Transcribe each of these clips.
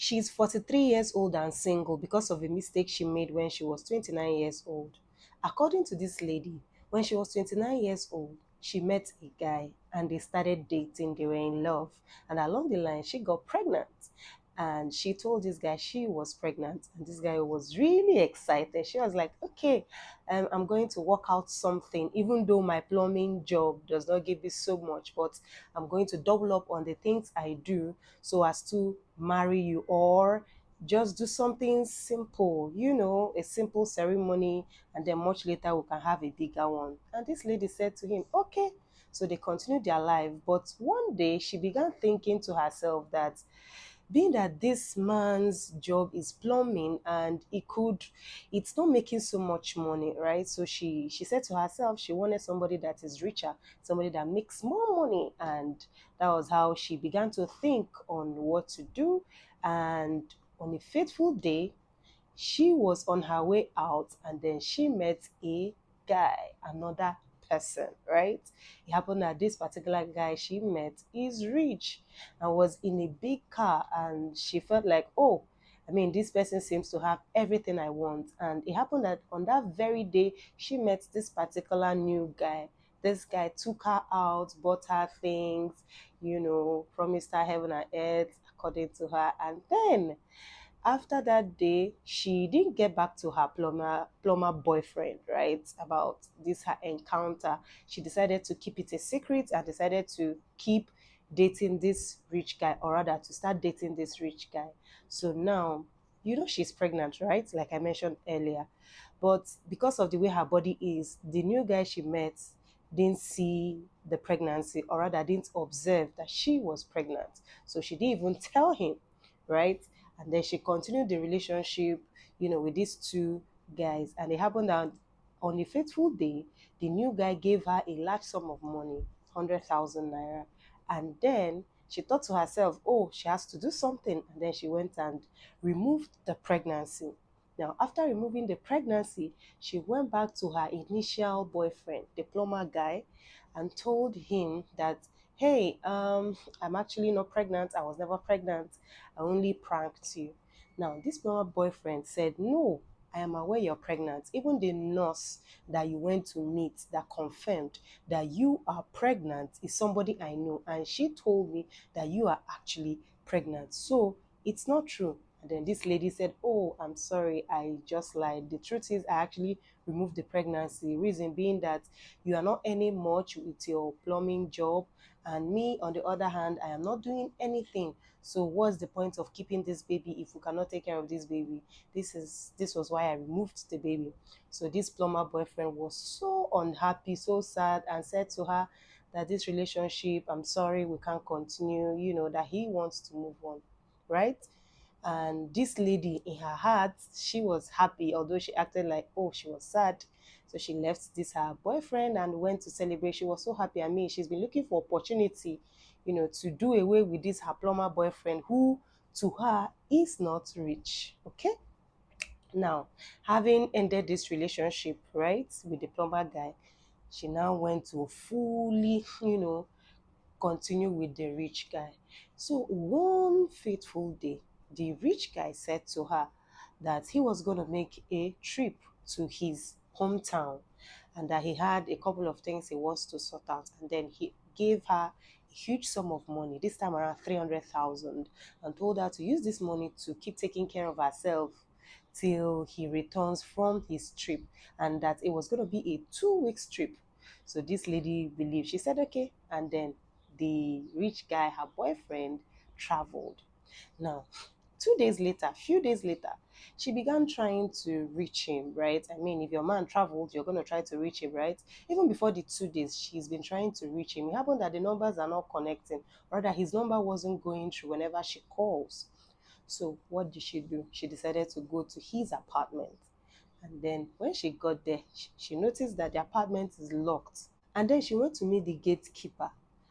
She's 43 years old and single because of a mistake she made when she was 29 years old. According to this lady, when she was 29 years old, she met a guy and they started dating. They were in love. And along the line, she got pregnant. And she told this guy she was pregnant. And this guy was really excited. She was like, okay, I'm going to work out something, even though my plumbing job does not give me so much, but I'm going to double up on the things I do so as to marry you, or just do something simple, a simple ceremony, and then much later we can have a bigger one. And this lady said to him, okay. So they continued their life. But one day she began thinking to herself that being that this man's job is plumbing and it's not making so much money, right? So she said to herself she wanted somebody that is richer, somebody that makes more money. And that was how she began to think on what to do. And on a fateful day, she was on her way out and then she met a guy, another person, right? It happened that this particular guy she met is rich and was in a big car, and she felt like, oh, I mean, this person seems to have everything I want. And it happened that on that very day she met this particular new guy. This guy took her out, bought her things, promised her heaven and earth according to her. And then after that day, she didn't get back to her plumber boyfriend, right? About this her encounter. She decided to keep it a secret and decided to keep dating this rich guy, or rather to start dating this rich guy. So now, she's pregnant, right? Like I mentioned earlier. But because of the way her body is, the new guy she met didn't see the pregnancy, or rather didn't observe that she was pregnant. So she didn't even tell him, right? And then she continued the relationship, with these two guys. And it happened that on a fateful day, the new guy gave her a large sum of money, 100,000 naira. And then she thought to herself, oh, she has to do something. And then she went and removed the pregnancy. Now, after removing the pregnancy, she went back to her initial boyfriend, the plumber guy, and told him that, hey, I'm actually not pregnant. I was never pregnant. I only pranked you. Now, this plumber boyfriend said, no, I am aware you're pregnant. Even the nurse that you went to meet that confirmed that you are pregnant is somebody I know. And she told me that you are actually pregnant. So it's not true. And then this lady said, oh, I'm sorry, I just lied. The truth is, I actually removed the pregnancy. Reason being that you are not earning much with your plumbing job. And me, on the other hand, I am not doing anything. So what's the point of keeping this baby if we cannot take care of this baby? This was why I removed the baby. So this plumber boyfriend was so unhappy, so sad, and said to her that this relationship, I'm sorry, we can't continue, that he wants to move on, right? And this lady, in her heart, she was happy, although she acted like, oh, she was sad. So she left this her boyfriend and went to celebrate. She was so happy. I mean, she's been looking for opportunity, to do away with this her plumber boyfriend, who to her is not rich. Okay. Now, having ended this relationship, right, with the plumber guy, she now went to fully, continue with the rich guy. So one fateful day, the rich guy said to her that he was going to make a trip to his hometown and that he had a couple of things he wants to sort out. And then he gave her a huge sum of money, this time around 300,000, and told her to use this money to keep taking care of herself till he returns from his trip, and that it was going to be a 2 week trip. So this lady believed. She said, okay. And then the rich guy, her boyfriend, traveled. Now, 2 days later, few days later, she began trying to reach him, right? I mean, if your man traveled, you're going to try to reach him, right? Even before the 2 days, she's been trying to reach him. It happened that the numbers are not connecting. Rather, his number wasn't going through whenever she calls. So what did she do? She decided to go to his apartment. And then when she got there, she noticed that the apartment is locked. And then she went to meet the gatekeeper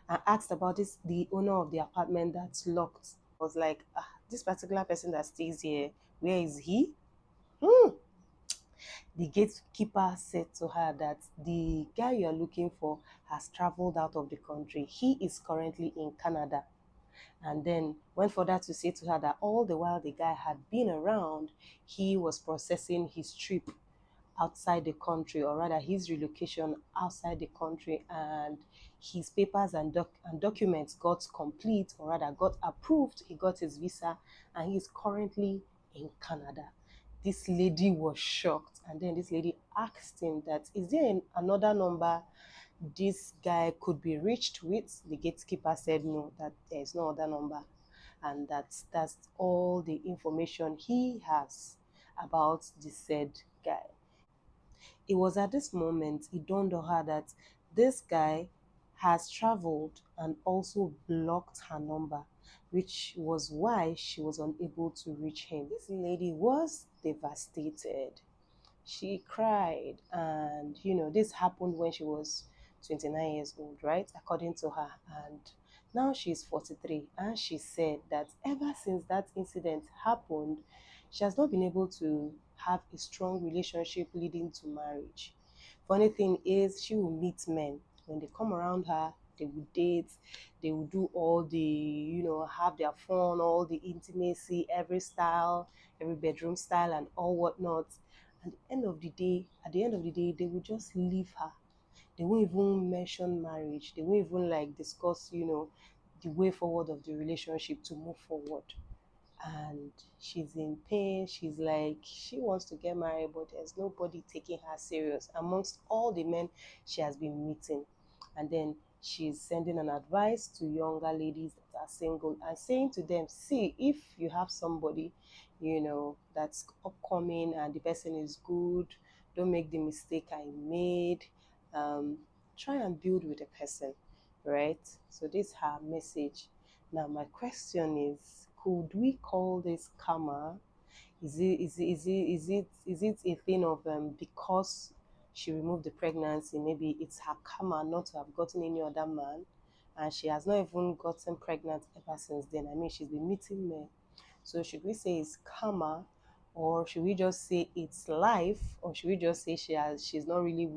and asked about the owner of the apartment that's locked. I was like, this particular person that stays here, where is he? Hmm. The gatekeeper said to her that the guy you're looking for has traveled out of the country. He is currently in Canada. And then went further to say to her that all the while the guy had been around, he was processing his trip outside the country, or rather his relocation outside the country, and his papers and, documents got complete, or rather got approved. He got his visa and he's currently in Canada. This lady was shocked, and then this lady asked him that, is there another number this guy could be reached with? The gatekeeper said no, that there is no other number, and that's all the information he has about the said guy. It was at this moment it dawned on her that this guy has traveled and also blocked her number, which was why she was unable to reach him. This lady was devastated. She cried, and this happened when she was 29 years old, right? According to her. And now she's 43, and she said that ever since that incident happened, she has not been able to have a strong relationship leading to marriage. Funny thing is, she will meet men. When they come around her, they will date, they will do all the, have their fun, all the intimacy, every style, every bedroom style, and all whatnot. At the end of the day, they will just leave her. They won't even mention marriage. They won't even like discuss, the way forward of the relationship to move forward. And she's in pain. She's like, she wants to get married, but there's nobody taking her serious amongst all the men she has been meeting. And then she's sending an advice to younger ladies that are single and saying to them, see, if you have somebody, that's upcoming and the person is good, don't make the mistake I made. Um, Try and build with the person, right? So this is her message. Now, my question is, could we call this karma? Is it a thing of because she removed the pregnancy, maybe it's her karma not to have gotten any other man, and she has not even gotten pregnant ever since then. I mean, she's been meeting men. So should we say it's karma, or should we just say it's life, or should we just say she's not really,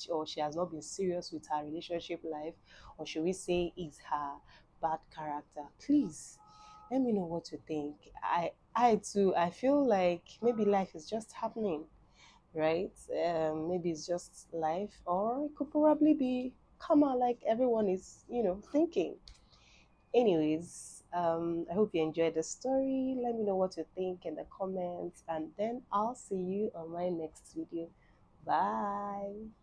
or she has not been serious with her relationship life, or should we say it's her bad character? Please let me know what you think. I too, I feel like maybe life is just happening, right? Maybe it's just life, or it could probably be karma, like everyone is thinking. Anyways, I hope you enjoyed the story. Let me know what you think in the comments, and then I'll see you on my next video. Bye.